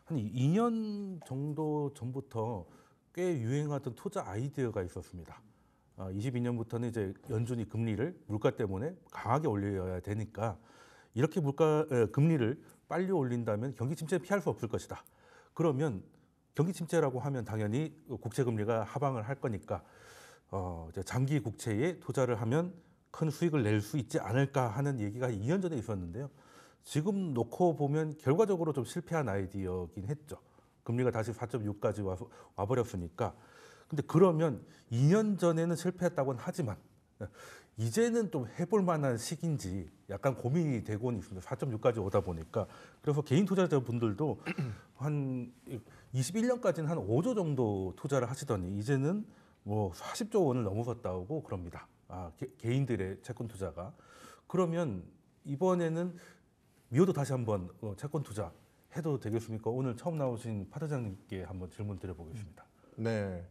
한 2년 정도 전부터 꽤 유행하던 투자 아이디어가 있었습니다. 22년부터는 이제 연준이 금리를 물가 때문에 강하게 올려야 되니까 이렇게 금리를 빨리 올린다면 경기 침체를 피할 수 없을 것이다. 그러면 경기 침체라고 하면 당연히 국채 금리가 하방을 할 거니까 이제 장기 국채에 투자를 하면 큰 수익을 낼 수 있지 않을까 하는 얘기가 2년 전에 있었는데요. 지금 놓고 보면 결과적으로 좀 실패한 아이디어긴 했죠. 금리가 다시 4.6까지 와버렸으니까. 근데 그러면 2년 전에는 실패했다고는 하지만 이제는 좀 해볼 만한 시기인지 약간 고민이 되고는 있습니다. 4.6까지 오다 보니까. 그래서 개인 투자자분들도 한 21년까지는 한 5조 정도 투자를 하시더니 이제는 뭐 40조 원을 넘어섰다고 그럽니다. 개인들의 채권 투자가. 그러면 이번에는 미호도 다시 한번 채권 투자 해도 되겠습니까? 오늘 처음 나오신 파트장님께 한번 질문 드려보겠습니다. 네.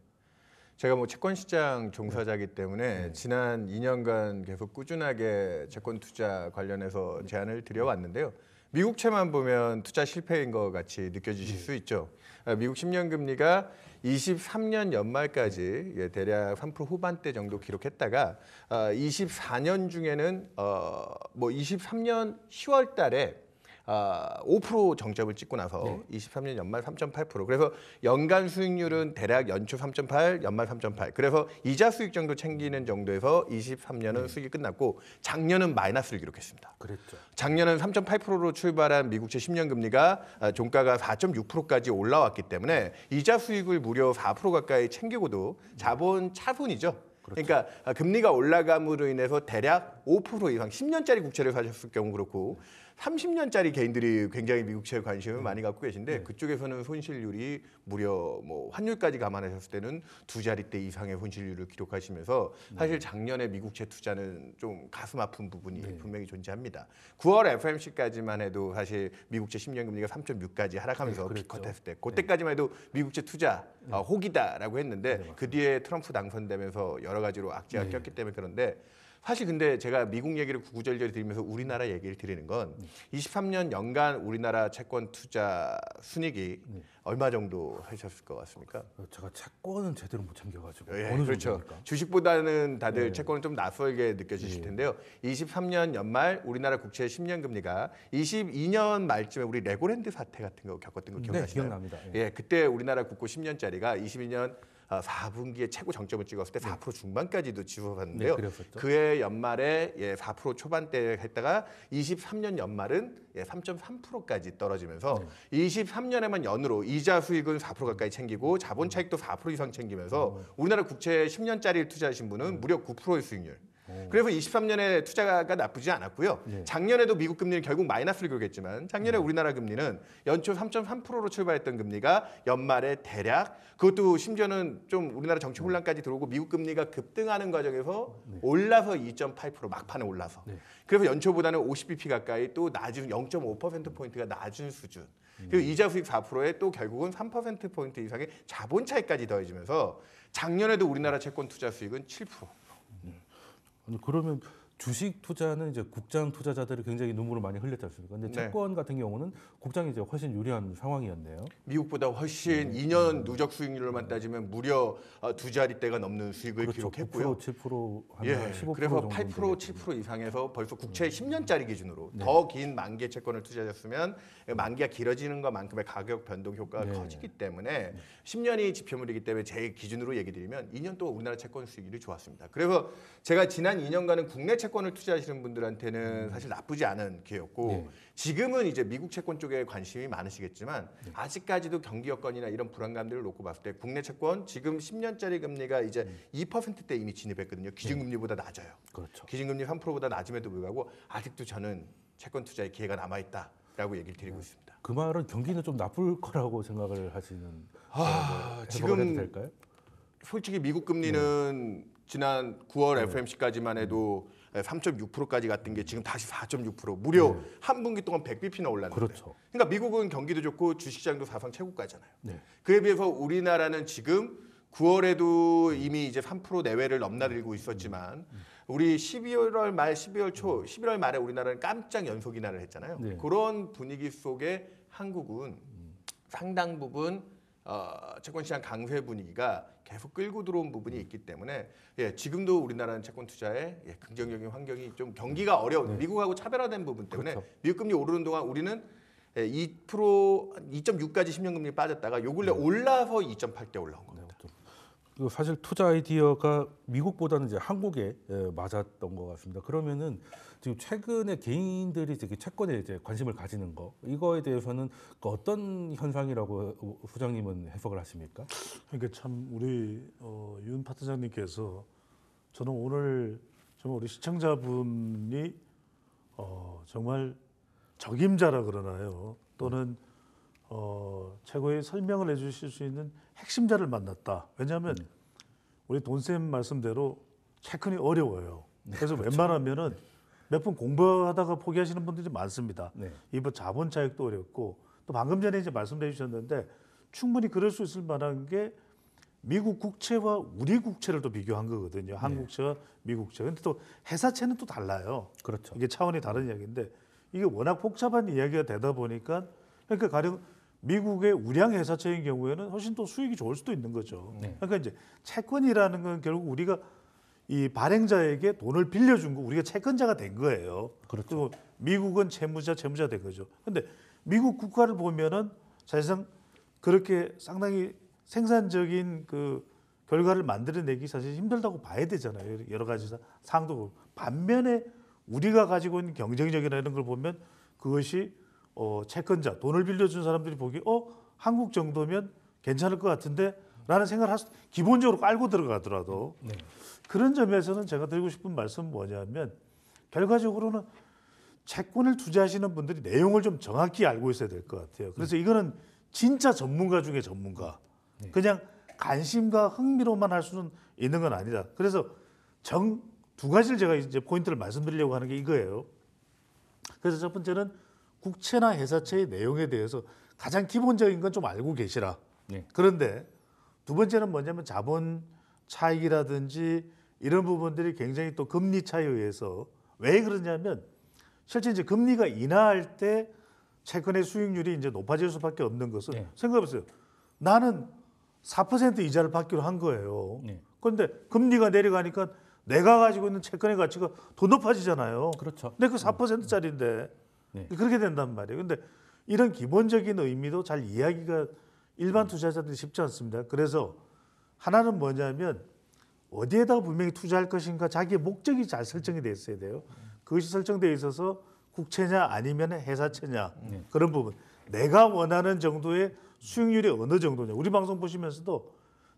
제가 뭐 채권 시장 종사자이기 때문에 지난 2년간 계속 꾸준하게 채권 투자 관련해서 제안을 드려왔는데요. 미국채만 보면 투자 실패인 것 같이 느껴지실 수 있죠. 미국 10년 금리가 23년 연말까지 대략 3% 후반대 정도 기록했다가 24년 중에는 뭐 23년 10월 달에 5% 정점을 찍고 나서 23년 연말 3.8%. 그래서 연간 수익률은 대략 연초 3.8, 연말 3.8. 그래서 이자 수익 정도 챙기는 정도에서 23년은 수익이 끝났고 작년은 마이너스를 기록했습니다. 그랬죠. 작년은 3.8%로 출발한 미국채 10년 금리가 종가가 4.6%까지 올라왔기 때문에 이자 수익을 무려 4% 가까이 챙기고도 자본 차손이죠. 그렇죠. 그러니까 금리가 올라감으로 인해서 대략 5% 이상 10년짜리 국채를 사셨을 경우 그렇고 30년짜리 개인들이 굉장히 미국채에 관심을 많이 갖고 계신데 그쪽에서는 손실률이 무려 뭐 환율까지 감안하셨을 때는 2자릿대 이상의 손실률을 기록하시면서 사실 작년에 미국채 투자는 좀 가슴 아픈 부분이 분명히 존재합니다. 9월 FOMC까지만 해도 사실 미국채 10년 금리가 3.6까지 하락하면서 피컷했을 때 그때까지만 해도 미국채 투자 호기다라고 했는데 그 뒤에 트럼프 당선되면서 여러 가지로 악재가 꼈기 때문에 그런데 사실 근데 제가 미국 얘기를 구구절절 드리면서 우리나라 얘기를 드리는 건 23년 연간 우리나라 채권 투자 순이익이 얼마 정도 하셨을 것 같습니까? 제가 채권은 제대로 못 챙겨가지고 어느 그렇죠. 정도입니까? 주식보다는 다들 채권은 좀 낯설게 느껴지실 텐데요. 23년 연말 우리나라 국채 10년 금리가 22년 말쯤에 우리 레고랜드 사태 같은 거 겪었던 거 기억나시나요? 네, 기억납니다. 그때 우리나라 국고 10년짜리가 22년 4분기에 최고 정점을 찍었을 때 4% 중반까지도 치솟았는데요. 그해 연말에 4% 초반대 했다가 23년 연말은 3.3%까지 떨어지면서 23년에만 연으로 이자 수익은 4% 가까이 챙기고 자본 차익도 4% 이상 챙기면서 우리나라 국채 10년짜리 투자하신 분은 무려 9%의 수익률. 그래서 23년에 투자가 나쁘지 않았고요. 작년에도 미국 금리는 결국 마이너스를 기록했지만 작년에 우리나라 금리는 연초 3.3%로 출발했던 금리가 연말에 대략 그것도 심지어는 좀 우리나라 정치 혼란까지 들어오고 미국 금리가 급등하는 과정에서 올라서 2.8% 막판에 올라서 그래서 연초보다는 50bp 가까이 또 낮은 0.5%포인트가 낮은 수준. 그리고 이자 수익 4%에 또 결국은 3%포인트 이상의 자본 차익까지 더해지면서 작년에도 우리나라 채권 투자 수익은 7%. 아니, 그러면 주식 투자는 이제 국장 투자자들이 굉장히 눈물을 많이 흘렸지 않습니까? 근데 채권 같은 경우는 국장이 이제 훨씬 유리한 상황이었네요. 미국보다 훨씬 2년 누적 수익률로만 따지면 무려 2자릿대가 넘는 수익을 기록했고요. 9%, 7%, 한 15% 그래서 정도 8%, 7% 이상에서 벌써 국채 10년짜리 기준으로 더 긴 만기 채권을 투자하셨으면 만기가 길어지는 것만큼의 가격 변동 효과가 커지기 때문에 10년이 지표물이기 때문에 제 기준으로 얘기 드리면 2년 동안 우리나라 채권 수익률이 좋았습니다. 그래서 제가 지난 2년간은 국내 채권을 투자하시는 분들한테는 사실 나쁘지 않은 기회였고 지금은 이제 미국 채권 쪽에 관심이 많으시겠지만 아직까지도 경기 여건이나 이런 불안감들을 놓고 봤을 때 국내 채권 지금 10년짜리 금리가 이제 2%대 이미 진입했거든요. 기준금리보다 낮아요. 그렇죠. 기준금리 3%보다 낮음에도 불구하고 아직도 저는 채권 투자의 기회가 남아있다라고 얘기를 드리고 있습니다. 그 말은 경기는 좀 나쁠 거라고 생각을 하시는 지금 될까요? 솔직히 미국 금리는 지난 9월 FOMC까지만 해도 3.6%까지 갔던 게 지금 다시 4.6% 무려 한 분기 동안 100bp나 올랐는데 그렇죠. 그러니까 미국은 경기도 좋고 주식시장도 사상 최고가잖아요. 그에 비해서 우리나라는 지금 9월에도 이미 이제 3% 내외를 넘나들고 있었지만 우리 12월 말 12월 초 11월 말에 우리나라는 깜짝 연속 인하를 했잖아요. 그런 분위기 속에 한국은 상당 부분 채권 시장 강세 분위기가 계속 끌고 들어온 부분이 있기 때문에 지금도 우리나라는 채권 투자에 긍정적인 환경이 좀 경기가 어려운 미국하고 차별화된 부분 때문에 그렇죠. 미국 금리 오르는 동안 우리는 2% 2.6까지 10년 금리 빠졌다가 요 근래 올라서 2.8대 올라온 겁니다. 그리고 사실 투자 아이디어가 미국보다는 이제 한국에 맞았던 것 같습니다. 그러면은 지금 최근에 개인들이 이제 채권에 이제 관심을 가지는 거 이거에 대해서는 그 어떤 현상이라고 소장님은 해석을 하십니까? 그러니까 참 우리 윤 파트장님께서 저는 오늘 정말 우리 시청자분이 정말 적임자라 그러나요? 또는 최고의 설명을 해주실 수 있는 핵심자를 만났다. 왜냐하면 우리 돈쌤 말씀대로 채권이 어려워요. 그래서 그렇죠. 웬만하면은 몇 번 공부하다가 포기하시는 분들이 많습니다. 네. 이번 자본 차익도 어렵고 또 방금 전에 이제 말씀해 주셨는데 충분히 그럴 수 있을 만한 게 미국 국채와 우리 국채를 또 비교한 거거든요. 한국채와 미국채. 근데 또 회사채는 또 달라요. 그렇죠. 이게 차원이 다른 이야기인데 이게 워낙 복잡한 이야기가 되다 보니까 그러니까 가령 미국의 우량 회사채인 경우에는 훨씬 또 수익이 좋을 수도 있는 거죠. 그러니까 이제 채권이라는 건 결국 우리가 이 발행자에게 돈을 빌려준 거 우리가 채권자가 된 거예요. 그렇죠. 그리고 미국은 채무자 된 거죠. 근데 미국 국가를 보면은 사실상 그렇게 상당히 생산적인 그 결과를 만들어내기 사실 힘들다고 봐야 되잖아요. 여러 가지 상도 그렇고. 반면에 우리가 가지고 있는 경쟁력이나 이런 걸 보면 그것이 채권자 돈을 빌려준 사람들이 보기 한국 정도면 괜찮을 것 같은데 라는 생각을 할 수, 기본적으로 깔고 들어가더라도 그런 점에서는 제가 드리고 싶은 말씀은 뭐냐면 결과적으로는 채권을 투자하시는 분들이 내용을 좀 정확히 알고 있어야 될 것 같아요. 그래서 이거는 진짜 전문가 중에 전문가. 그냥 관심과 흥미로만 할 수는 있는 건 아니다. 그래서 두 가지를 제가 이제 포인트를 말씀드리려고 하는 게 이거예요. 그래서 첫 번째는 국채나 회사채의 내용에 대해서 가장 기본적인 건 좀 알고 계시라. 네. 그런데 두 번째는 뭐냐면 자본 차익이라든지 이런 부분들이 굉장히 또 금리 차이에 의해서 왜 그러냐면 실제 이제 금리가 인하할 때 채권의 수익률이 이제 높아질 수밖에 없는 것은 생각해보세요. 나는 4% 이자를 받기로 한 거예요. 그런데 금리가 내려가니까 내가 가지고 있는 채권의 가치가 더 높아지잖아요. 그렇죠. 근데 그 4%짜리인데 그렇게 된단 말이에요. 근데 이런 기본적인 의미도 잘 이야기가 일반 투자자들이 쉽지 않습니다. 그래서 하나는 뭐냐면 어디에다가 분명히 투자할 것인가 자기의 목적이 잘 설정이 돼 있어야 돼요. 그것이 설정되어 있어서 국채냐 아니면 회사채냐 그런 부분. 내가 원하는 정도의 수익률이 어느 정도냐. 우리 방송 보시면서도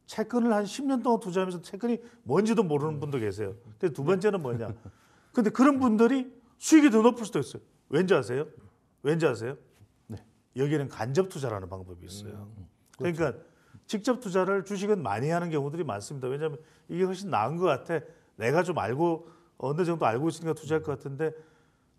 채권을 한 10년 동안 투자하면서 채권이 뭔지도 모르는 분도 계세요. 그래서 두 번째는 뭐냐. 근데 그런 분들이 수익이 더 높을 수도 있어요. 왠지 아세요? 여기에는 간접 투자라는 방법이 있어요. 그러니까 직접 투자를 주식은 많이 하는 경우들이 많습니다. 왜냐하면 이게 훨씬 나은 것 같아. 내가 좀 알고 어느 정도 알고 있으니까 투자할 것 같은데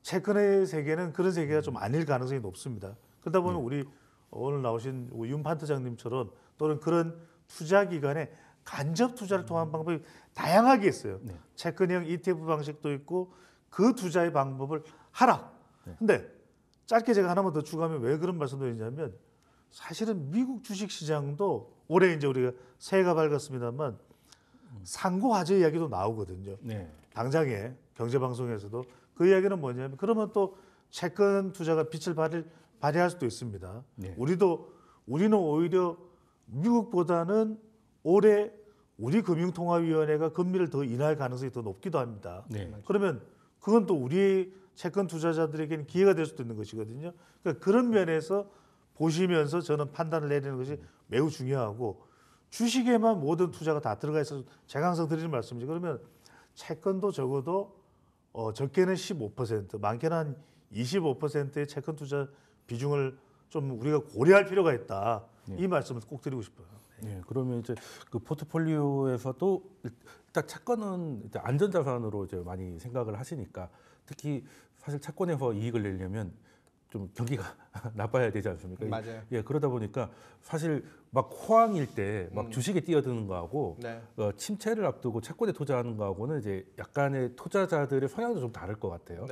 채권의 세계는 그런 세계가 좀 아닐 가능성이 높습니다. 그러다 보면 우리 오늘 나오신 윤 판트장님처럼 또는 그런 투자 기관에 간접 투자를 통한 방법이 다양하게 있어요. 채권형 ETF 방식도 있고 그 투자의 방법을 하라. 근데 짧게 제가 하나만 더 추가하면 왜 그런 말씀드리냐면 사실은 미국 주식 시장도 올해 이제 우리가 새해가 밝았습니다만 상고 화재 이야기도 나오거든요. 당장에 경제 방송에서도 그 이야기는 뭐냐면 그러면 또 채권 투자가 빛을 발휘할 수도 있습니다. 우리는 오히려 미국보다는 올해 우리 금융통화위원회가 금리를 더 인하할 가능성이 더 높기도 합니다. 그러면 그건 또 우리 채권 투자자들에게는 기회가 될 수도 있는 것이거든요. 그러니까 그런 면에서 보시면서 저는 판단을 내리는 것이 매우 중요하고 주식에만 모든 투자가 다 들어가 있어서 제가 항상 드리는 말씀이죠. 그러면 채권도 적어도 적게는 15%, 많게는 한 25%의 채권 투자 비중을 좀 우리가 고려할 필요가 있다. 이 말씀을 꼭 드리고 싶어요. 그러면 이제 그 포트폴리오에서도 일단 채권은 일단 안전자산으로 이제 많이 생각을 하시니까 특히 사실 채권에서 이익을 내려면 좀 경기가 나빠야 되지 않습니까? 맞아요. 그러다 보니까 사실 막 호황일 때 막 주식에 뛰어드는 거하고 침체를 앞두고 채권에 투자하는 거하고는 이제 약간의 투자자들의 성향도 좀 다를 것 같아요.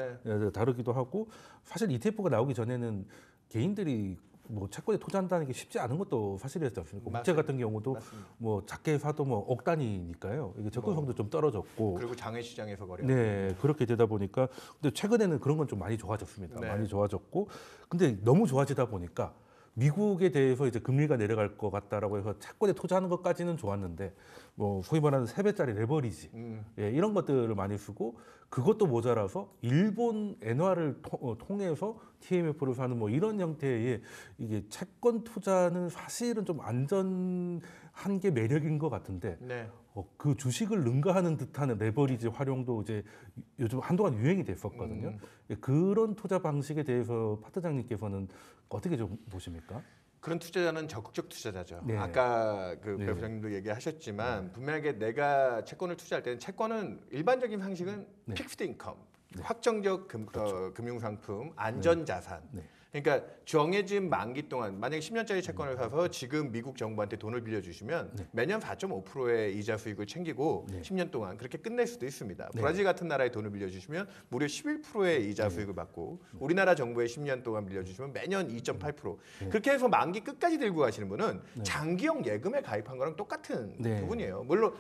다르기도 하고 사실 ETF가 나오기 전에는 개인들이 뭐 채권에 투자한다는 게 쉽지 않은 것도 사실이었지 않습니까? 국채 맞습니다. 같은 경우도 맞습니다. 뭐 작게 사도 뭐 억 단위니까요. 이게 접근성도 좀 떨어졌고. 그리고 장외 시장에서 거래. 네, 그렇게 되다 보니까 근데 최근에는 그런 건 좀 많이 좋아졌습니다. 네. 많이 좋아졌고, 근데 너무 좋아지다 보니까 미국에 대해서 이제 금리가 내려갈 것 같다라고 해서 채권에 투자하는 것까지는 좋았는데, 뭐 소위 말하는 3배짜리 레버리지, 예, 이런 것들을 많이 쓰고, 그것도 모자라서 일본 엔화를 통해서 TMF를 사는 뭐 이런 형태의 이게 채권 투자는 사실은 좀 안전한 게 매력인 것 같은데. 네. 그 주식을 능가하는 듯한 레버리지 활용도 이제 요즘 한동안 유행이 됐었거든요. 예, 그런 투자 방식에 대해서 파트장님께서는 어떻게 좀 보십니까? 그런 투자자는 적극적 투자자죠. 네. 아까 그 네. 배 부장님도 얘기하셨지만 분명하게 내가 채권을 투자할 때는 채권은 일반적인 상식은 네. 픽스드 인컴, 확정적 금융 상품, 안전 자산. 네. 그러니까 정해진 만기 동안 만약에 10년짜리 채권을 사서 지금 미국 정부한테 돈을 빌려주시면 네. 매년 4.5%의 이자 수익을 챙기고 네. 10년 동안 그렇게 끝낼 수도 있습니다. 네. 브라질 같은 나라에 돈을 빌려주시면 무려 11%의 이자 수익을 받고 우리나라 정부에 10년 동안 빌려주시면 매년 2.8%. 그렇게 해서 만기 끝까지 들고 가시는 분은 장기형 예금에 가입한 거랑 똑같은 네. 부분이에요. 물론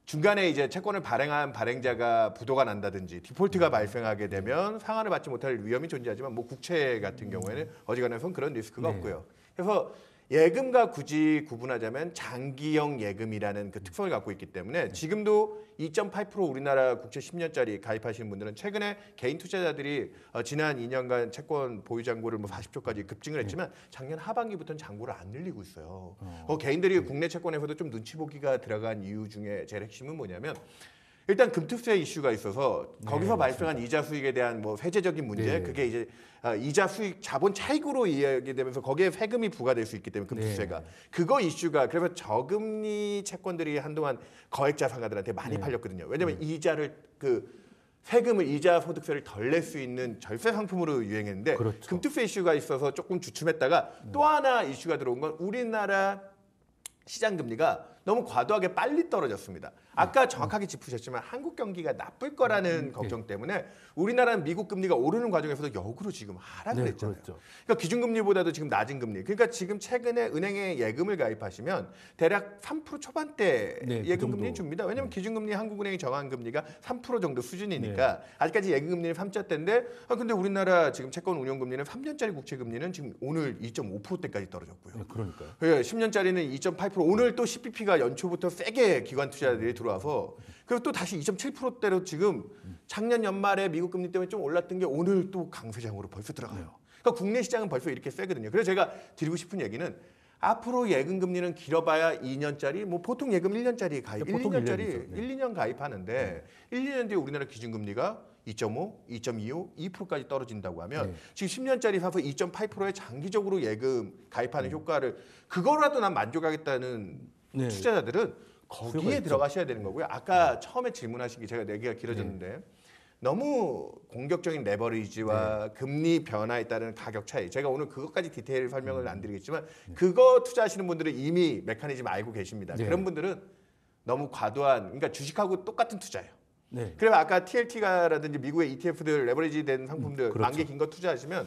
중간에 이제 채권을 발행한 발행자가 부도가 난다든지 디폴트가 발생하게 되면 상환을 받지 못할 위험이 존재하지만 뭐 국채 같은 경우에는 어지간해서는 그런 리스크가 네. 없고요. 그래서 예금과 굳이 구분하자면 장기형 예금이라는 그 특성을 갖고 있기 때문에 지금도 2.8% 우리나라 국채 10년짜리 가입하시는 분들은 최근에 개인 투자자들이 지난 2년간 채권 보유 잔고를 뭐 40조까지 급증을 했지만 작년 하반기부터는 잔고를 안 늘리고 있어요. 개인들이 국내 채권에서도 좀 눈치 보기가 들어간 이유 중에 제일 핵심은 뭐냐면 일단 금투세 이슈가 있어서 거기서 발생한 이자 수익에 대한 뭐 세제적인 문제, 네. 그게 이제 이자 수익 자본 차익으로 이야기되면서 거기에 세금이 부과될 수 있기 때문에 금투세가 네. 그거 이슈가 그래서 저금리 채권들이 한동안 거액 자산가들한테 많이 네. 팔렸거든요. 왜냐하면 이자를 세금을 이자 소득세를 덜 낼 수 있는 절세 상품으로 유행했는데 그렇죠. 금투세 이슈가 있어서 조금 주춤했다가 또 하나 이슈가 들어온 건 우리나라 시장 금리가 너무 과도하게 빨리 떨어졌습니다. 아까 정확하게 짚으셨지만 한국 경기가 나쁠 거라는 걱정 때문에 우리나라는 미국 금리가 오르는 과정에서도 역으로 지금 하락을 네, 했잖아요. 그렇죠. 그러니까 기준금리보다도 지금 낮은 금리. 그러니까 지금 최근에 은행에 예금을 가입하시면 대략 3% 초반대 네, 그 예금 금리 정도. 줍니다. 왜냐하면 기준금리 한국은행이 정한 금리가 3% 정도 수준이니까 아직까지 예금 금리는 3자대인데 근데 우리나라 지금 채권 운용 금리는 3년짜리 국채 금리는 지금 오늘 2.5%대까지 떨어졌고요. 네, 그러니까요. 예, 10년짜리는 2.8%. 오늘 또 CPP가 연초부터 세게 기관 투자자들이 들어와서 그리고 또 다시 2.7%대로 지금 작년 연말에 미국 금리 때문에 좀 올랐던 게 오늘 또 강세장으로 벌써 들어가요. 그러니까 국내 시장은 벌써 이렇게 세거든요. 그래서 제가 드리고 싶은 얘기는 앞으로 예금 금리는 길어봐야 2년짜리, 뭐 보통 예금 1년짜리 가입, 1, 보통 2년짜리 1년이죠. 네. 1, 2년 가입하는데 1, 2년 뒤에 우리나라 기준금리가 2.5, 2.25, 2%까지 떨어진다고 하면 네. 지금 10년짜리 사서 2.8%의 장기적으로 예금 가입하는 효과를 그거라도 난 만족하겠다는 네. 투자자들은 수요가 거기에 있죠. 들어가셔야 되는 거고요. 아까 처음에 질문하신 게 제가 얘기가 길어졌는데 너무 공격적인 레버리지와 금리 변화에 따른 가격 차이. 제가 오늘 그것까지 디테일 설명을 안 드리겠지만 그거 투자하시는 분들은 이미 메커니즘 알고 계십니다. 네. 그런 분들은 너무 과도한 그러니까 주식하고 똑같은 투자예요. 네. 그래서 아까 TLT가라든지 미국의 ETF들 레버리지 된 상품들 그렇죠. 만기 긴 거 투자하시면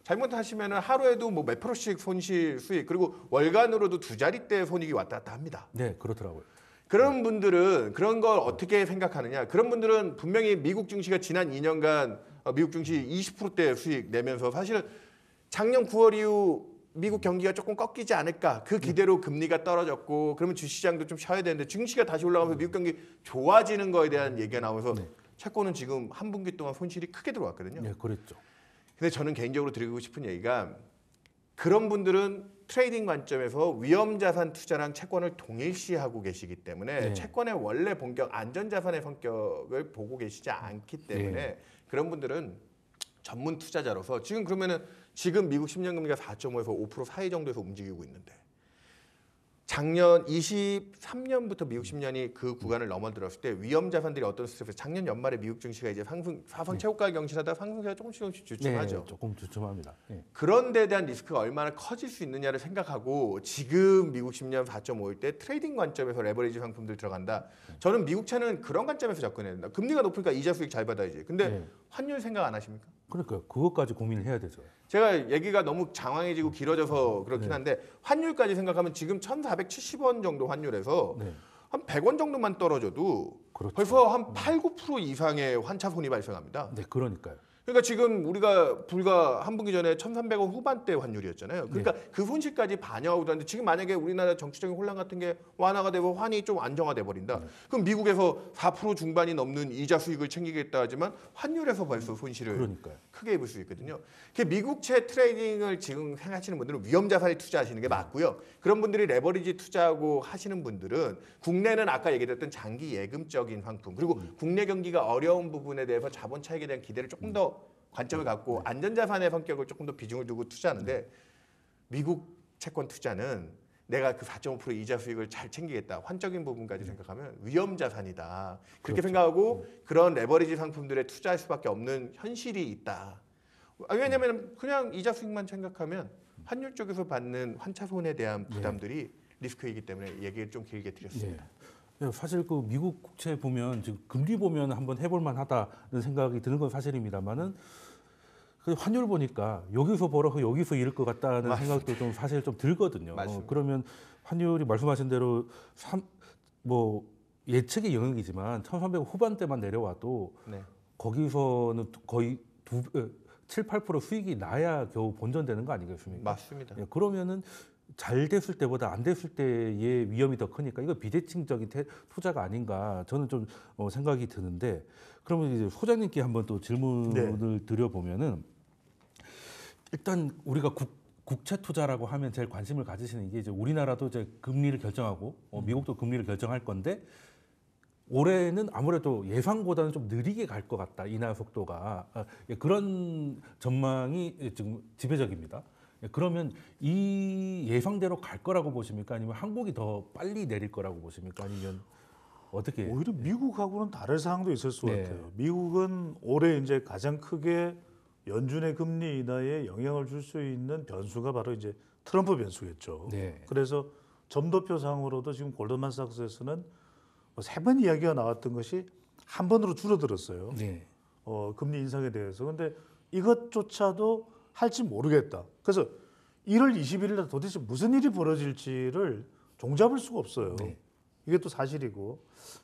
잘못하시면 하루에도 뭐 몇 프로씩 손실 수익 그리고 월간으로도 두 자릿대 손익이 왔다 갔다 합니다. 네, 그렇더라고요. 그런 분들은 그런 걸 어떻게 생각하느냐? 그런 분들은 분명히 미국 증시가 지난 2년간 미국 증시 20%대 수익 내면서 사실은 작년 9월 이후 미국 경기가 조금 꺾이지 않을까 그 기대로 금리가 떨어졌고 그러면 주시장도 좀 쉬어야 되는데 증시가 다시 올라가면서 미국 경기 좋아지는 거에 대한 얘기가 나오면서 채권은 지금 한 분기 동안 손실이 크게 들어왔거든요. 네, 그랬죠. 근데 저는 개인적으로 드리고 싶은 얘기가 그런 분들은 트레이딩 관점에서 위험자산 투자랑 채권을 동일시하고 계시기 때문에 네. 채권의 원래 본격 안전자산의 성격을 보고 계시지 않기 때문에 네. 그런 분들은 전문 투자자로서 지금 그러면은 지금 미국 10년 금리가 4.5에서 5% 사이 정도에서 움직이고 있는데 작년 23년부터 미국 10년이 그 구간을 넘어들었을 때 위험 자산들이 어떤 스트레스 작년 연말에 미국 증시가 이제 사상 최고가 경신하다 상승세가 조금씩 주춤하죠. 네, 조금 주춤합니다. 네. 그런 데에 대한 리스크가 얼마나 커질 수 있느냐를 생각하고 지금 미국 10년 4.5일 때 트레이딩 관점에서 레버리지 상품들 들어간다. 저는 미국채는 그런 관점에서 접근해야 된다. 금리가 높으니까 이자 수익 잘 받아야지. 근데 네. 환율 생각 안 하십니까? 그러니까 그것까지 고민을 해야 되죠. 제가 얘기가 너무 장황해지고 길어져서 그렇긴 한데 환율까지 생각하면 지금 1,470원 정도 환율에서 네. 한 100원 정도만 떨어져도 그렇죠. 벌써 한 8, 9% 이상의 환차 손이 발생합니다. 네, 그러니까요. 그러니까 지금 우리가 불과 한 분기 전에 1,300원 후반대 환율이었잖아요. 그러니까 그 손실까지 반영하고 있는데 지금 만약에 우리나라 정치적인 혼란 같은 게 완화가 되고 환이 좀 안정화돼 버린다. 그럼 미국에서 4% 중반이 넘는 이자 수익을 챙기겠다 하지만 환율에서 벌써 손실을 그러니까요. 크게 입을 수 있거든요. 미국채 트레이딩을 지금 생각하시는 분들은 위험 자산에 투자하시는 게 맞고요. 그런 분들이 레버리지 투자하고 하시는 분들은 국내는 아까 얘기했던 장기 예금적인 상품 그리고 국내 경기가 어려운 부분에 대해서 자본 차익에 대한 기대를 조금 더 관점을 갖고 안전자산의 성격을 조금 더 비중을 두고 투자하는데 미국 채권 투자는 내가 그 4.5% 이자 수익을 잘 챙기겠다. 환적인 부분까지 생각하면 위험 자산이다. 그렇게 생각하고 그런 레버리지 상품들에 투자할 수밖에 없는 현실이 있다. 왜냐하면 그냥 이자 수익만 생각하면 환율 쪽에서 받는 환차손에 대한 부담들이 리스크이기 때문에 얘기를 좀 길게 드렸습니다. 네. 사실 그 미국 국채 보면 지금 금리 보면 한번 해볼 만하다는 생각이 드는 건 사실입니다만은 그 환율 보니까 여기서 벌어서 여기서 잃을 것 같다는 생각도 좀 사실 좀 들거든요. 그러면 환율이 말씀하신 대로 뭐 예측의 영역이지만 1,300 후반대만 내려와도 거기서는 거의 7, 8% 수익이 나야 겨우 본전되는 거 아니겠습니까? 맞습니다. 예, 그러면은 잘 됐을 때보다 안 됐을 때의 위험이 더 크니까 이거 비대칭적인 투자가 아닌가 저는 좀 생각이 드는데 그러면 이제 소장님께 한번 또 질문을 드려보면은 일단 우리가 국채 투자라고 하면 제일 관심을 가지시는 이게 이제 우리나라도 이제 금리를 결정하고 미국도 금리를 결정할 건데 올해는 아무래도 예상보다는 좀 느리게 갈 것 같다 인하 속도가 그런 전망이 지금 지배적입니다. 그러면 이 예상대로 갈 거라고 보십니까? 아니면 한국이 더 빨리 내릴 거라고 보십니까? 아니면 어떻게? 오히려 미국하고는 다른 상황도 있을 것 같아요. 미국은 올해 이제 가장 크게 연준의 금리 인하에 영향을 줄 수 있는 변수가 바로 이제 트럼프 변수겠죠. 그래서 점도표상으로도 지금 골드만삭스에서는 3번 이야기가 나왔던 것이 한 번으로 줄어들었어요. 금리 인상에 대해서. 근데 이것조차도 할지 모르겠다. 그래서 1월 21일 날 도대체 무슨 일이 벌어질지를 종잡을 수가 없어요. 이게 또 사실이고.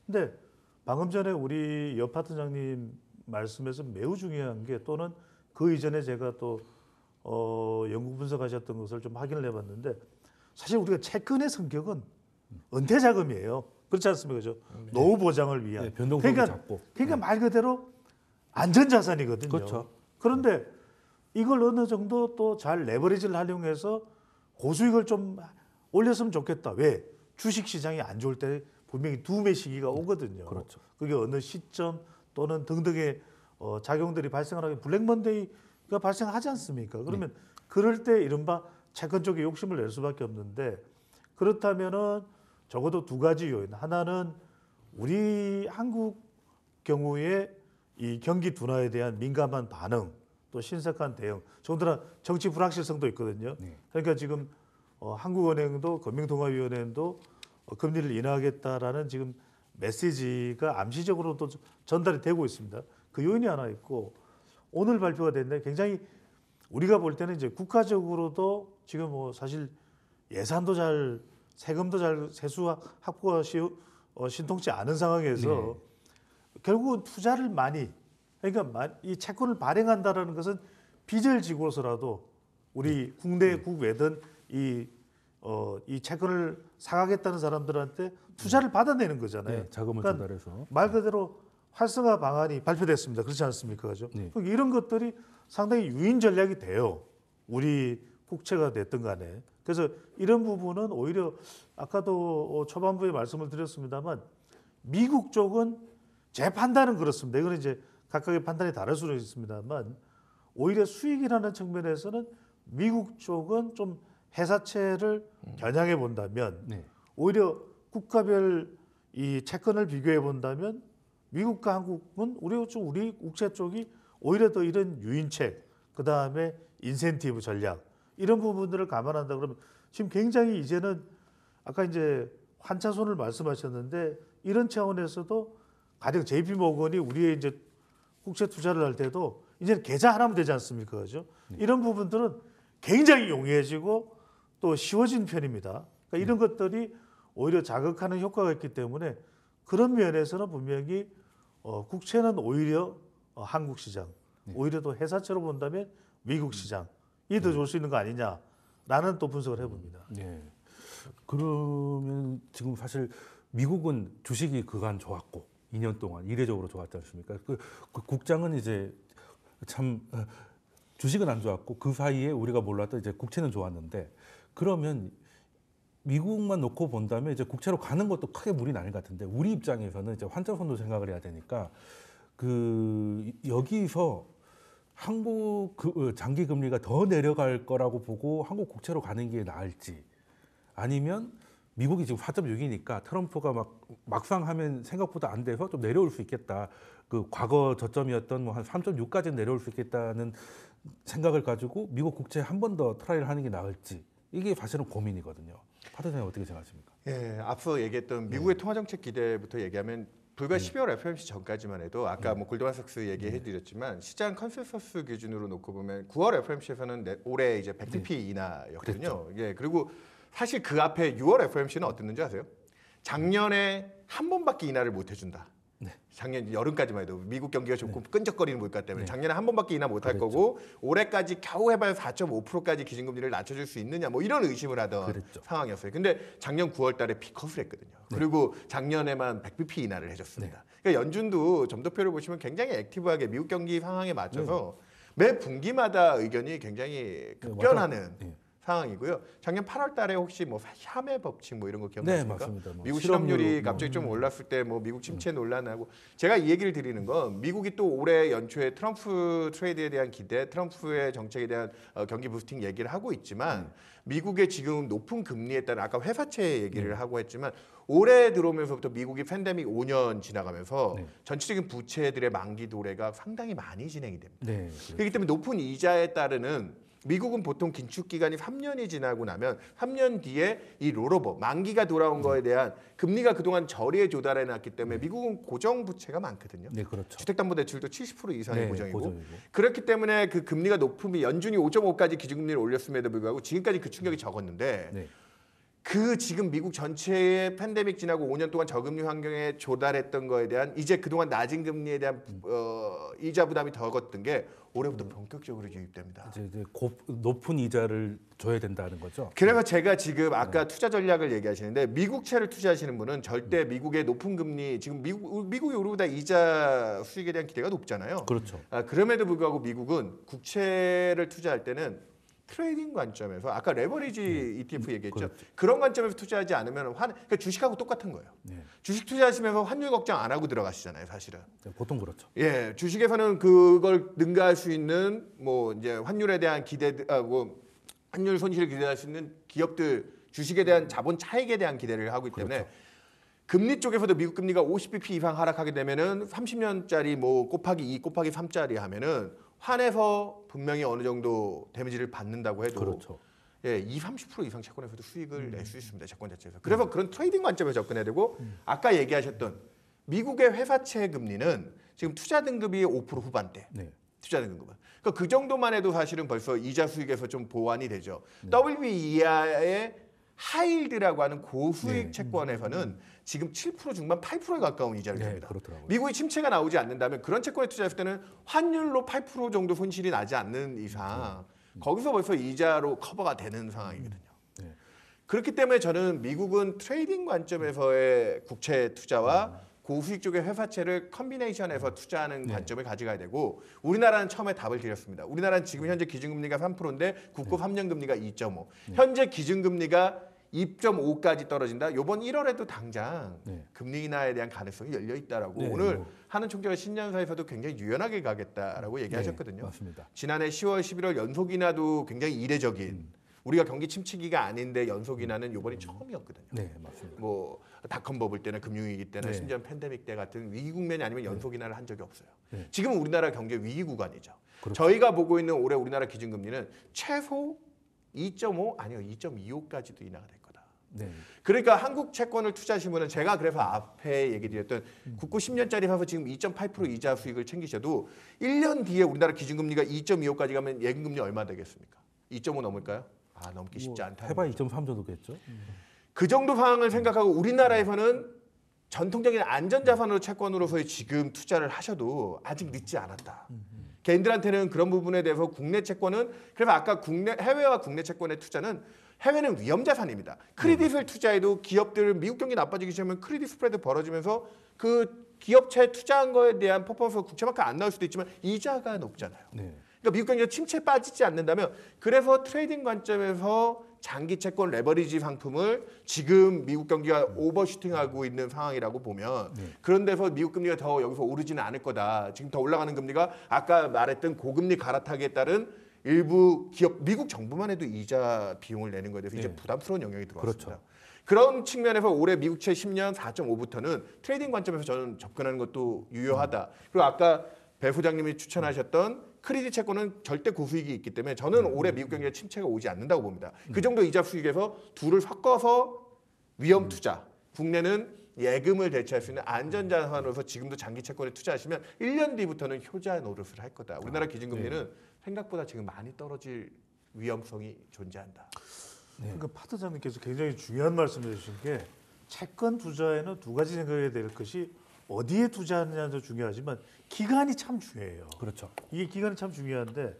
근데 방금 전에 우리 여 파트장님 말씀에서 매우 중요한 게 또는 그 이전에 제가 또 연구 분석하셨던 것을 좀 확인을 해봤는데 사실 우리가 채권의 성격은 은퇴 자금이에요. 그렇지 않습니까? 그죠? 노후 보장을 위한. 변동성이 작고. 그러니까 말 그대로 안전자산이거든요. 그렇죠. 그런데 이걸 어느 정도 또 잘 레버리지를 활용해서 고수익을 좀 올렸으면 좋겠다. 왜? 주식시장이 안 좋을 때 분명히 두매 시기가 오거든요. 그렇죠. 그게 어느 시점 또는 등등의 작용들이 발생하게 블랙먼데이가 발생하지 않습니까? 그러면 그럴 때 이른바 채권 쪽에 욕심을 낼 수밖에 없는데 그렇다면은 적어도 두 가지 요인. 하나는 우리 한국 경우에 이 경기 둔화에 대한 민감한 반응, 또 신속한 대응. 더군다나 정치 불확실성도 있거든요. 그러니까 지금 한국은행도 금융통화위원회도 금리를 인하하겠다라는 지금 메시지가 암시적으로도 전달이 되고 있습니다. 그 요인이 하나 있고 오늘 발표가 됐는데 굉장히 우리가 볼 때는 이제 국가적으로도 지금 뭐 사실 예산도 잘 세금도 잘 세수 확보가 신통치 않은 상황에서 결국은 투자를 많이 그러니까 이 채권을 발행한다라는 것은 빚을 지고서라도 우리 국내 국외든 이 채권을 사가겠다는 사람들한테 투자를 받아내는 거잖아요. 자금을 그러니까 조달해서 말 그대로 활성화 방안이 발표됐습니다. 그렇지 않습니까? 그죠? 이런 것들이 상당히 유인 전략이 돼요. 우리 국채가 됐든 간에. 그래서 이런 부분은 오히려 아까도 초반부에 말씀을 드렸습니다만 미국 쪽은 제 판단은 그렇습니다. 이거는 이제 각각의 판단이 다를 수는 있습니다만 오히려 수익이라는 측면에서는 미국 쪽은 좀 회사채를 겨냥해 본다면 오히려 국가별 이 채권을 비교해 본다면 미국과 한국은 우리 국채 쪽이 오히려 더 이런 유인책, 그 다음에 인센티브 전략 이런 부분들을 감안한다 그러면 지금 굉장히 이제는 아까 이제 환차손을 말씀하셨는데 이런 차원에서도 가령 JP모건이 우리의 이제 국채 투자를 할 때도 이제는 계좌 하나면 되지 않습니까? 그죠? 이런 부분들은 굉장히 용이해지고 또 쉬워진 편입니다. 그러니까 이런 것들이 오히려 자극하는 효과가 있기 때문에 그런 면에서는 분명히 국채는 오히려 한국 시장, 오히려 또 회사채로 본다면 미국 시장이 더 좋을 수 있는 거 아니냐라는 또 분석을 해봅니다. 네. 그러면 지금 사실 미국은 주식이 그간 좋았고 2년 동안 이례적으로 좋았지 않습니까? 그 국장은 이제 참 주식은 안 좋았고 그 사이에 우리가 몰랐던 이제 국채는 좋았는데 그러면 미국만 놓고 본다면 이제 국채로 가는 것도 크게 무리는 아닐 것 같은데 우리 입장에서는 이제 환자손도 생각을 해야 되니까 그 여기서 한국 장기 금리가 더 내려갈 거라고 보고 한국 국채로 가는 게 나을지 아니면 미국이 지금 4.6이니까 트럼프가 막상 하면 생각보다 안 돼서 좀 내려올 수 있겠다. 그 과거 저점이었던 뭐 한 3.6까지는 내려올 수 있겠다는 생각을 가지고 미국 국채 한 번 더 트라이를 하는 게 나을지 이게 사실은 고민이거든요. 파트너님 어떻게 생각하십니까? 예, 앞서 얘기했던 미국의 통화정책 기대부터 얘기하면 불과 12월 FOMC 전까지만 해도 아까 뭐 골드만삭스 얘기해드렸지만 시장 컨센서스 기준으로 놓고 보면 9월 FOMC에서는 올해 이제 100bp 이나였거든요. 예, 그리고 사실 그 앞에 6월 FOMC는 어땠는지 아세요? 작년에 한 번밖에 인하를 못 해준다. 작년 여름까지만 해도 미국 경기가 좋고 끈적거리는 물가 때문에 작년에 한 번밖에 인하 못 할 거고 올해까지 겨우 해봐야 4.5%까지 기준금리를 낮춰줄 수 있느냐 뭐 이런 의심을 하던 상황이었어요. 근데 작년 9월 달에 픽업을 했거든요. 그리고 작년에만 100bp 인하를 해줬습니다. 그러니까 연준도 점도표를 보시면 굉장히 액티브하게 미국 경기 상황에 맞춰서 매 분기마다 의견이 굉장히 급변하는 상황이고요. 작년 8월 달에 혹시 뭐 샤메 법칙 뭐 이런 거 기억나십니까? 네, 맞습니다. 뭐 미국 실업률이 갑자기 좀 올랐을 때 뭐 미국 침체 논란하고 제가 이 얘기를 드리는 건 미국이 또 올해 연초에 트럼프 트레이드에 대한 기대, 트럼프의 정책에 대한 경기 부스팅 얘기를 하고 있지만 미국의 지금 높은 금리에 따른 아까 회사채 얘기를 하고 했지만 올해 들어오면서부터 미국이 팬데믹 5년 지나가면서 전체적인 부채들의 만기 도래가 상당히 많이 진행이 됩니다. 그렇기 때문에 높은 이자에 따르는 미국은 보통 긴축 기간이 3년이 지나고 나면 3년 뒤에 이 롤오버 만기가 돌아온 거에 대한 금리가 그동안 저리에 조달해 놨기 때문에 미국은 고정 부채가 많거든요. 네, 그렇죠. 주택담보대출도 70% 이상의 고정이고 그렇기 때문에 그 금리가 높으면 연준이 5.5까지 기준금리를 올렸음에도 불구하고 지금까지 그 충격이 적었는데 그 지금 미국 전체의 팬데믹 지나고 5년 동안 저금리 환경에 조달했던 거에 대한 이제 그동안 낮은 금리에 대한 이자 부담이 적었던 게 올해부터 본격적으로 유입됩니다. 이제 높은 이자를 줘야 된다는 거죠. 그래서 제가 지금 아까 투자 전략을 얘기하시는데 미국채를 투자하시는 분은 절대 미국의 높은 금리 지금 미국이 우리보다 이자 수익에 대한 기대가 높잖아요. 그렇죠. 그럼에도 불구하고 미국은 국채를 투자할 때는 트레이딩 관점에서 아까 레버리지 ETF 얘기했죠. 그런 관점에서 투자하지 않으면 그러니까 주식하고 똑같은 거예요. 주식 투자하시면서 환율 걱정 안 하고 들어가시잖아요, 사실은. 보통 그렇죠. 예, 주식에서는 그걸 능가할 수 있는 뭐 이제 환율에 대한 환율 손실을 기대할 수 있는 기업들 주식에 대한 자본 차익에 대한 기대를 하고 있기 때문에 금리 쪽에서도 미국 금리가 50bp 이상 하락하게 되면은 30년짜리 뭐 곱하기 2 곱하기 3짜리 하면은 환에서 분명히 어느 정도 데미지를 받는다고 해도 예, 30% 이상 채권에서도 수익을 낼 수 있습니다. 채권 자체에서. 그래서 그런 트레이딩 관점에서 접근해야 되고 아까 얘기하셨던 미국의 회사채 금리는 지금 투자 등급이 5% 후반대. 투자 등급은. 그러니까 그 정도만 해도 사실은 벌써 이자 수익에서 좀 보완이 되죠. WB 이하의 하이힐드라고 하는 고수익 채권에서는 지금 7% 중반 8%에 가까운 이자를 줍니다. 미국의 침체가 나오지 않는다면 그런 채권에 투자했을 때는 환율로 8% 정도 손실이 나지 않는 이상 거기서 벌써 이자로 커버가 되는 상황이거든요. 그렇기 때문에 저는 미국은 트레이딩 관점에서의 국채 투자와 고수익 쪽의 회사채를 컨비네이션해서 투자하는 관점을 가져가야 되고 우리나라는 처음에 답을 드렸습니다. 우리나라는 지금 현재 기준금리가 3%인데 국고 3년 금리가 2.5. 현재 기준금리가 2.5까지 떨어진다. 이번 1월에도 당장 금리 인하에 대한 가능성이 열려 있다라고 오늘 하는 총재가 신년사에서도 굉장히 유연하게 가겠다라고 얘기하셨거든요. 맞습니다. 지난해 10월, 11월 연속 인하도 굉장히 이례적인 우리가 경기 침체기가 아닌데 연속 인하는 이번이 처음이었거든요. 맞습니다. 뭐 닷컴 버블 때나 금융위기 때나 심지어 팬데믹 때 같은 위기 국면이 아니면 연속 인하를 한 적이 없어요. 지금 우리나라 경제 위기 구간이죠. 저희가 보고 있는 올해 우리나라 기준금리는 최소 2.5 아니요 2.25까지도 인하가 될 거다. 네. 그러니까 한국 채권을 투자하시면은 제가 그래서 앞에 얘기 드렸던 국고 10년짜리 사서 지금 2.8% 이자 수익을 챙기셔도 1년 뒤에 우리나라 기준금리가 2.25까지 가면 예금금리 얼마 되겠습니까? 2.5 넘을까요? 아, 넘기 쉽지 않다. 해봐야 2.3 정도겠죠. 그 정도 상황을 생각하고 우리나라에서는 전통적인 안전자산으로 채권으로서의 지금 투자를 하셔도 아직 늦지 않았다. 개인들한테는 그런 부분에 대해서 국내 채권은 그래서 아까 해외와 국내 채권의 투자는 해외는 위험자산입니다. 크레딧을 투자해도 기업들 미국 경기 나빠지기 시작하면 크레딧 스프레드 벌어지면서 그 기업체에 투자한 거에 대한 퍼포먼스가 국채만큼 안 나올 수도 있지만 이자가 높잖아요. 네. 그러니까 미국 경기가 침체에 빠지지 않는다면 그래서 트레이딩 관점에서 장기 채권 레버리지 상품을 지금 미국 경기가 오버슈팅하고 있는 상황이라고 보면 그런 데서 미국 금리가 더 여기서 오르지는 않을 거다. 지금 더 올라가는 금리가 아까 말했던 고금리 갈아타기에 따른 일부 기업 미국 정부만 해도 이자 비용을 내는 거에 대해서 이제 부담스러운 영역이 들어왔습니다. 그렇죠. 그런 측면에서 올해 미국채 10년 4.5부터는 트레이딩 관점에서 저는 접근하는 것도 유효하다. 그리고 아까 배 소장님이 추천하셨던 크레딧 채권은 절대 고수익이 있기 때문에 저는 올해 미국 경기에 침체가 오지 않는다고 봅니다. 그 정도 이자 수익에서 둘을 섞어서 위험 투자, 국내는 예금을 대체할 수 있는 안전자산으로서 지금도 장기 채권에 투자하시면 1년 뒤부터는 효자 노릇을 할 거다. 우리나라 기준금리는 생각보다 지금 많이 떨어질 위험성이 존재한다. 그러니까 파트장님께서 굉장히 중요한 말씀을 해주신 게 채권 투자에는 두 가지 생각해야 될 것이 어디에 투자하느냐도 중요하지만 기간이 참 중요해요. 그렇죠. 이게 기간이 참 중요한데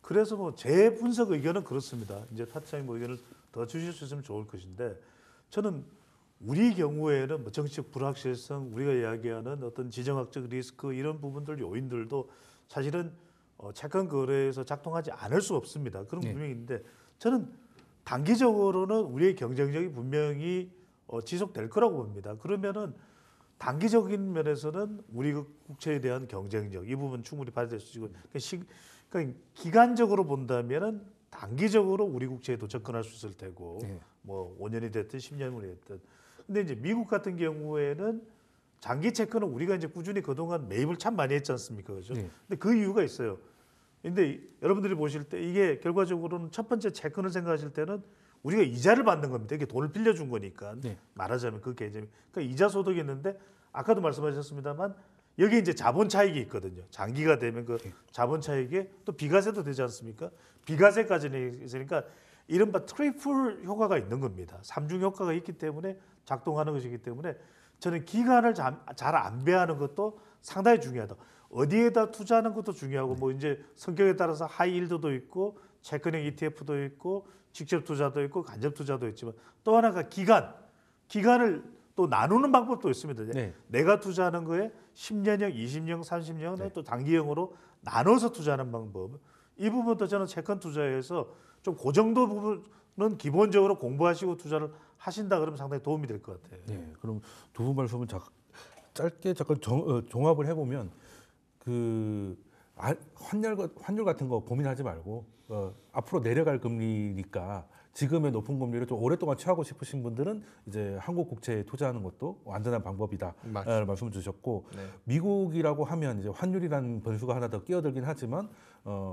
그래서 뭐 제 분석 의견은 그렇습니다. 이제 파트장님 의견을 더 주실 수 있으면 좋을 것인데 저는 우리 경우에는 뭐 정치적 불확실성, 우리가 이야기하는 어떤 지정학적 리스크 이런 부분들 요인들도 사실은 채권 거래에서 작동하지 않을 수 없습니다. 그런 분명히 있는데 저는 단기적으로는 우리의 경쟁력이 분명히 지속될 거라고 봅니다. 그러면은 단기적인 면에서는 우리 국채에 대한 경쟁력 이 부분 충분히 받아들일 수 있고 그러니까 기간적으로 본다면은 단기적으로 우리 국채에도 접근할 수 있을 테고 뭐 5년이 됐든 10년이 됐든 근데 이제 미국 같은 경우에는 장기 채권은 우리가 이제 꾸준히 그동안 매입을 참 많이 했지 않습니까? 그죠? 근데 그 이유가 있어요. 근데 여러분들이 보실 때 이게 결과적으로는 첫 번째 채권을 생각하실 때는 우리가 이자를 받는 겁니다. 이게 돈을 빌려준 거니까 말하자면 그 개념이. 그러니까 이자 소득이 있는데 아까도 말씀하셨습니다만 여기 이제 자본 차익이 있거든요. 장기가 되면 그 자본 차익에 또 비과세도 되지 않습니까? 비과세까지는 있으니까 이른바 트리플 효과가 있는 겁니다. 삼중 효과가 있기 때문에 작동하는 것이기 때문에 저는 기간을 잘 안배하는 것도 상당히 중요하다. 어디에다 투자하는 것도 중요하고 뭐 이제 성격에 따라서 하이힐드도 있고 채권형 ETF도 있고 직접 투자도 있고 간접 투자도 있지만 또 하나가 기간을 또 나누는 방법도 있습니다. 내가 투자하는 거에 10년형, 20년, 30년 또 단기형으로 나눠서 투자하는 방법. 이 부분도 저는 채권 투자에서 좀 그 정도 부분은 기본적으로 공부하시고 투자를 하신다 그러면 상당히 도움이 될 것 같아요. 네, 그럼 두 분 말씀을 짧게 잠깐 종합을 해보면 환율 같은 거 고민하지 말고 앞으로 내려갈 금리니까 지금의 높은 금리를 좀 오랫동안 취하고 싶으신 분들은 이제 한국 국채에 투자하는 것도 안전한 방법이다 말씀을 주셨고 미국이라고 하면 이제 환율이라는 변수가 하나 더 끼어들긴 하지만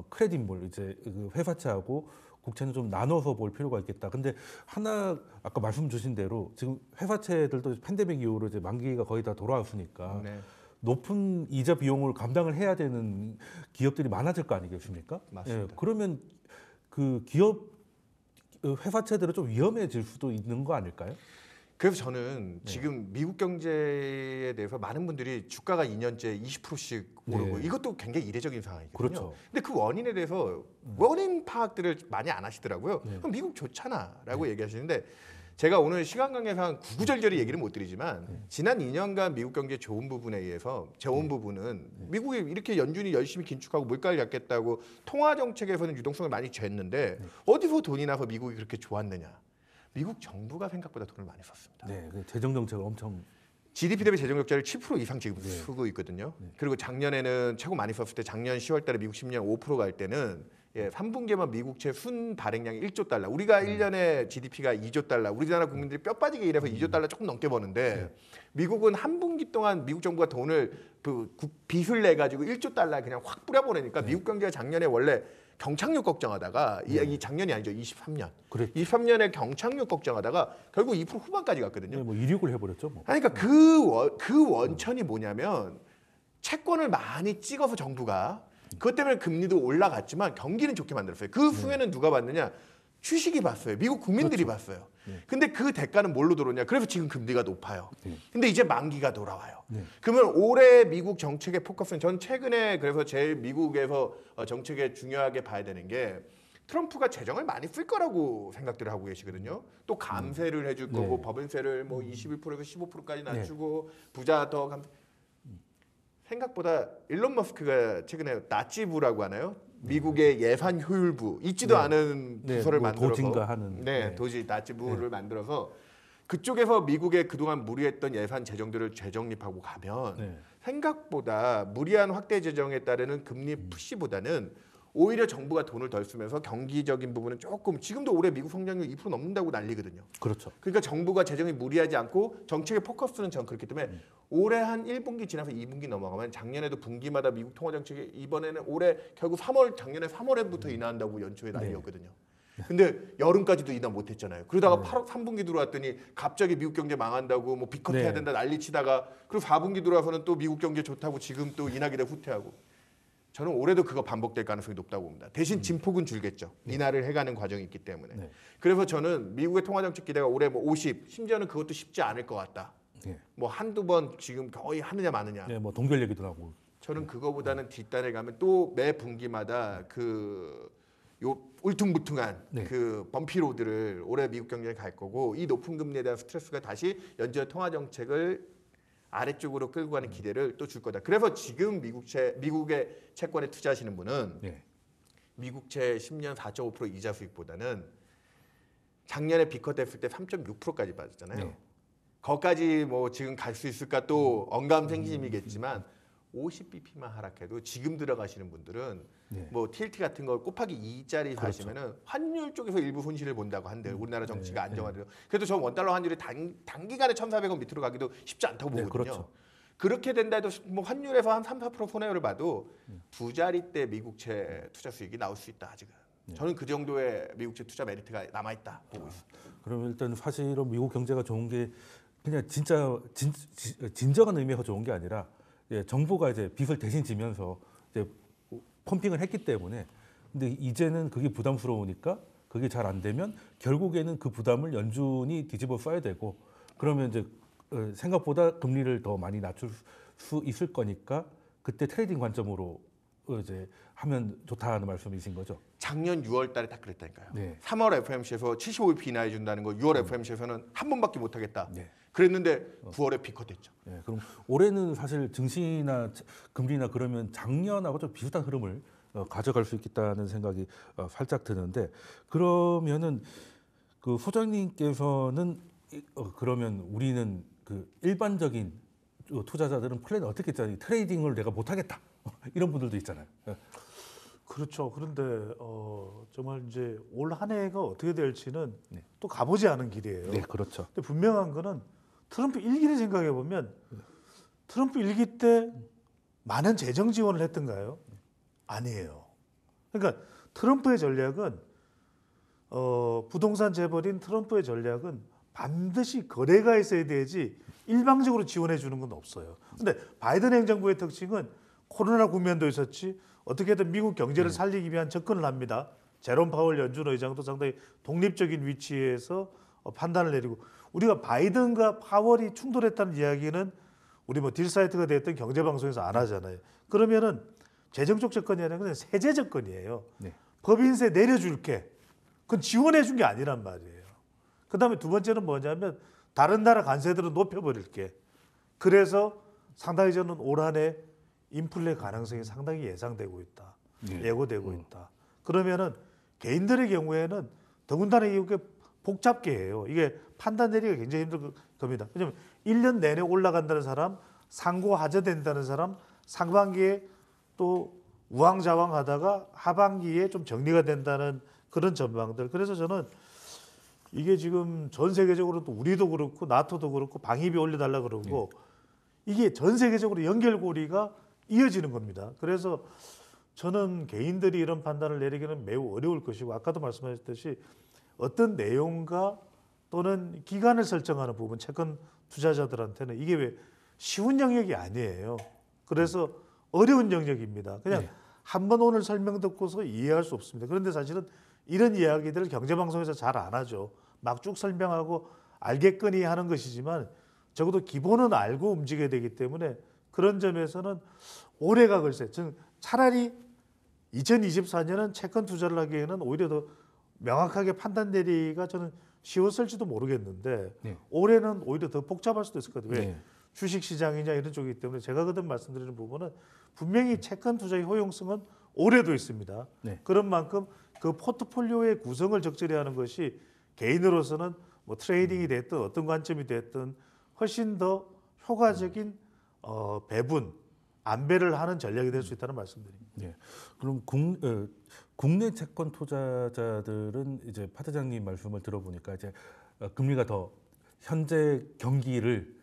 크레딧몰 이제 그 회사채하고 국채는 좀 나눠서 볼 필요가 있겠다. 근데 하나 아까 말씀 주신 대로 지금 회사채들도 팬데믹 이후로 이제 만기가 거의 다 돌아왔으니까 높은 이자 비용을 감당을 해야 되는 기업들이 많아질 거 아니겠습니까? 맞습니다. 그러면 그 기업 회사채들은 좀 위험해질 수도 있는 거 아닐까요? 그래서 저는 지금 미국 경제에 대해서 많은 분들이 주가가 2년째 20%씩 오르고 이것도 굉장히 이례적인 상황이거든요. 그렇죠. 근데 그 원인에 대해서 원인 파악들을 많이 안 하시더라고요. 그럼 미국 좋잖아라고 얘기하시는데 제가 오늘 시간 관계상 구구절절히 얘기를 못 드리지만 지난 2년간 미국 경제 좋은 부분에 의해서 좋은 부분은 미국이 이렇게 연준이 열심히 긴축하고 물가를 잡겠다고 통화 정책에서는 유동성을 많이 쟀는데 어디서 돈이 나서 미국이 그렇게 좋았느냐? 미국 정부가 생각보다 돈을 많이 썼습니다. 그 재정 정책을 엄청 GDP 대비 재정 적자를 7% 이상 지금 쓰고 있거든요. 그리고 작년에는 최고 많이 썼을 때 작년 10월달에 미국 10년 5% 갈 때는 3분기에만 미국채 순 발행량이 1조 달러. 우리가 1년에 GDP가 2조 달러. 우리나라 국민들이 뼈 빠지게 일해서 2조 달러 조금 넘게 버는데 미국은 한 분기 동안 미국 정부가 돈을 빚을 내 가지고 1조 달러 그냥 확 뿌려보내니까 미국 경제가 작년에 원래 경착륙 걱정하다가 이 작년이 아니죠. 23년. 그랬죠. 23년에 경착륙 걱정하다가 결국 2% 후반까지 갔거든요. 네, 뭐 이륙을 해버렸죠. 뭐. 아니, 그러니까 그 원천이 뭐냐면 채권을 많이 찍어서 정부가 그것 때문에 금리도 올라갔지만 경기는 좋게 만들었어요. 그 후에는 누가 봤느냐? 주식이 봤어요. 미국 국민들이 봤어요. 근데 그 대가는 뭘로 들어오냐? 그래서 지금 금리가 높아요. 근데 이제 만기가 돌아와요. 그러면 올해 미국 정책의 포커스는 전 최근에 그래서 제일 미국에서 정책에 중요하게 봐야 되는 게 트럼프가 재정을 많이 쓸 거라고 생각들을 하고 계시거든요. 또 감세를 해줄 거고 법인세를 뭐 21%에서 15%까지 낮추고 부자 더 감세. 생각보다 일론 머스크가 최근에 나치부라고 하나요? 미국의 예산 효율부 있지도 않은 부서를 뭐 만들어서 도진가 하는 도지 나치부를 만들어서 그쪽에서 미국의 그동안 무리했던 예산 재정들을 재정립하고 가면 생각보다 무리한 확대 재정에 따르는 금리 푸시보다는 오히려 정부가 돈을 덜 쓰면서 경기적인 부분은 조금 지금도 올해 미국 성장률 2% 넘는다고 난리거든요. 그렇죠. 그러니까 정부가 재정이 무리하지 않고 정책의 포커스는 전 그렇기 때문에 올해 한 1분기 지나서 2분기 넘어가면 작년에도 분기마다 미국 통화 정책이 이번에는 올해 결국 작년에 3월에부터 인하한다고 연초에 난리였거든요. 근데 여름까지도 인하 못했잖아요. 그러다가 3분기 들어왔더니 갑자기 미국 경제 망한다고 뭐 빅컷 해야 된다 난리치다가 그리고 4분기 들어와서는 또 미국 경제 좋다고 지금 또 인하기다 후퇴하고. 저는 올해도 그거 반복될 가능성이 높다고 봅니다. 대신 진폭은 줄겠죠. 인하를 해가는 과정이 있기 때문에. 그래서 저는 미국의 통화정책 기대가 올해 뭐 50, 심지어는 그것도 쉽지 않을 것 같다. 뭐 한두 번 지금 거의 하느냐 마느냐. 뭐 동결 얘기도 나고. 저는 그거보다는 뒷단에 가면 또 매 분기마다 요 울퉁불퉁한 그 범피로드를 올해 미국 경제에 갈 거고 이 높은 금리에 대한 스트레스가 다시 연준의 통화정책을 아래쪽으로 끌고 가는 기대를 또 줄 거다. 그래서 지금 미국의 채권에 투자하시는 분은 미국채 10년 4.5% 이자 수익보다는 작년에 빅컷 했을 때 3.6%까지 빠졌잖아요. 거기까지 뭐 지금 갈 수 있을까 또 언감생심이겠지만 50bp만 하락해도 지금 들어가시는 분들은 뭐 TLT 같은 걸 곱하기 2짜리 사시면은 환율 쪽에서 일부 손실을 본다고 한대요. 우리나라 정치가 안정화돼요. 그래도 저 원달러 환율이 단기간에 1,400원 밑으로 가기도 쉽지 않다고 보거든요. 그렇죠. 그렇게 된다 해도 뭐 환율에서 한 3, 4% 손해를 봐도 두 자릿대 미국채 투자 수익이 나올 수 있다 아직은. 저는 그 정도의 미국채 투자 메리트가 남아있다 보고 있습니다. 그럼 일단 사실은 미국 경제가 좋은 게 그냥 진짜 진정한 의미에서 좋은 게 아니라 정부가 이제 빚을 대신 지면서 이제 펌핑을 했기 때문에 근데 이제는 그게 부담스러우니까 그게 잘 안 되면 결국에는 그 부담을 연준이 뒤집어 써야 되고 그러면 이제 생각보다 금리를 더 많이 낮출 수 있을 거니까 그때 트레이딩 관점으로 이제 하면 좋다는 말씀이신 거죠. 작년 6월 달에 딱 그랬다니까요. 3월 FOMC에서 75bp 인하해 준다는 거 6월 FOMC에서는 한 번밖에 못 하겠다. 그랬는데 9월에 빅컷했죠. 그럼 올해는 사실 증시나 금리나 그러면 작년하고 좀 비슷한 흐름을 가져갈 수 있겠다는 생각이 살짝 드는데 그러면은 그 소장님께서는 그러면 우리는 그 일반적인 투자자들은 플랜을 어떻게 짜니 트레이딩을 내가 못하겠다 이런 분들도 있잖아요. 그렇죠. 그런데 정말 이제 올 한 해가 어떻게 될지는 또 가보지 않은 길이에요. 네, 그렇죠. 근데 분명한 거는 트럼프 1기를 생각해 보면 트럼프 1기 때 많은 재정 지원을 했던가요? 아니에요. 그러니까 트럼프의 전략은 부동산 재벌인 트럼프의 전략은 반드시 거래가 있어야 되지 일방적으로 지원해 주는 건 없어요. 근데 바이든 행정부의 특징은 코로나 국면도 있었지 어떻게든 미국 경제를 살리기 위한 접근을 합니다. 제롬 파월 연준 의장도 상당히 독립적인 위치에서 판단을 내리고 우리가 바이든과 파월이 충돌했다는 이야기는 우리 뭐 딜사이트가 됐던 경제방송에서 안 하잖아요. 그러면은 재정적 접근이 아니라 그냥 세제 접근이에요. 법인세 내려줄게. 그건 지원해 준 게 아니란 말이에요. 그다음에 두 번째는 뭐냐면 다른 나라 관세들은 높여버릴게. 그래서 상당히 저는 올 한 해 인플레 가능성이 상당히 예상되고 있다. 예고되고 있다. 그러면은 개인들의 경우에는 더군다나 이게 복잡게 해요. 이게 판단 내리기가 굉장히 힘들 겁니다. 왜냐하면 1년 내내 올라간다는 사람, 상고 하저된다는 사람, 상반기에 또 우왕좌왕하다가 하반기에 좀 정리가 된다는 그런 전망들. 그래서 저는 이게 지금 전 세계적으로 또 우리도 그렇고 나토도 그렇고 방위비 올려달라 그러고 이게 전 세계적으로 연결고리가 이어지는 겁니다. 그래서 저는 개인들이 이런 판단을 내리기는 매우 어려울 것이고 아까도 말씀하셨듯이 어떤 내용과 또는 기간을 설정하는 부분 채권 투자자들한테는 이게 왜 쉬운 영역이 아니에요. 그래서 어려운 영역입니다. 그냥 네. 한번 오늘 설명 듣고서 이해할 수 없습니다. 그런데 사실은 이런 이야기들을 경제방송에서 잘 안 하죠. 막 쭉 설명하고 알겠거니 하는 것이지만 적어도 기본은 알고 움직여야 되기 때문에 그런 점에서는 올해가 글쎄 저는 차라리 2024년은 채권 투자를 하기에는 오히려 더 명확하게 판단 내리기가 저는 쉬웠을지도 모르겠는데 네. 올해는 오히려 더 복잡할 수도 있을 것 같아요. 왜? 네. 주식시장이냐 이런 쪽이기 때문에 제가 그동안 말씀드리는 부분은 분명히 채권 투자의 효용성은 올해도 있습니다. 네. 그런 만큼 그 포트폴리오의 구성을 적절히 하는 것이 개인으로서는 뭐 트레이딩이 됐든 어떤 관점이 됐든 훨씬 더 효과적인 배분, 안배를 하는 전략이 될 수 있다는 말씀드립니다. 네. 그럼 국내 채권 투자자들은 이제 파 대장님 말씀을 들어보니까 이제 금리가 더 현재 경기를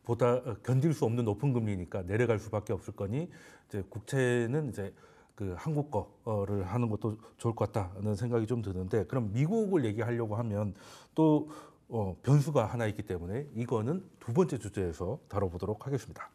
보다 견딜 수 없는 높은 금리니까 내려갈 수밖에 없을 거니 이제 국채는 이제 그 한국 거를 하는 것도 좋을 것 같다는 생각이 좀 드는데 그럼 미국을 얘기하려고 하면 또 변수가 하나 있기 때문에 이거는 두 번째 주제에서 다뤄보도록 하겠습니다.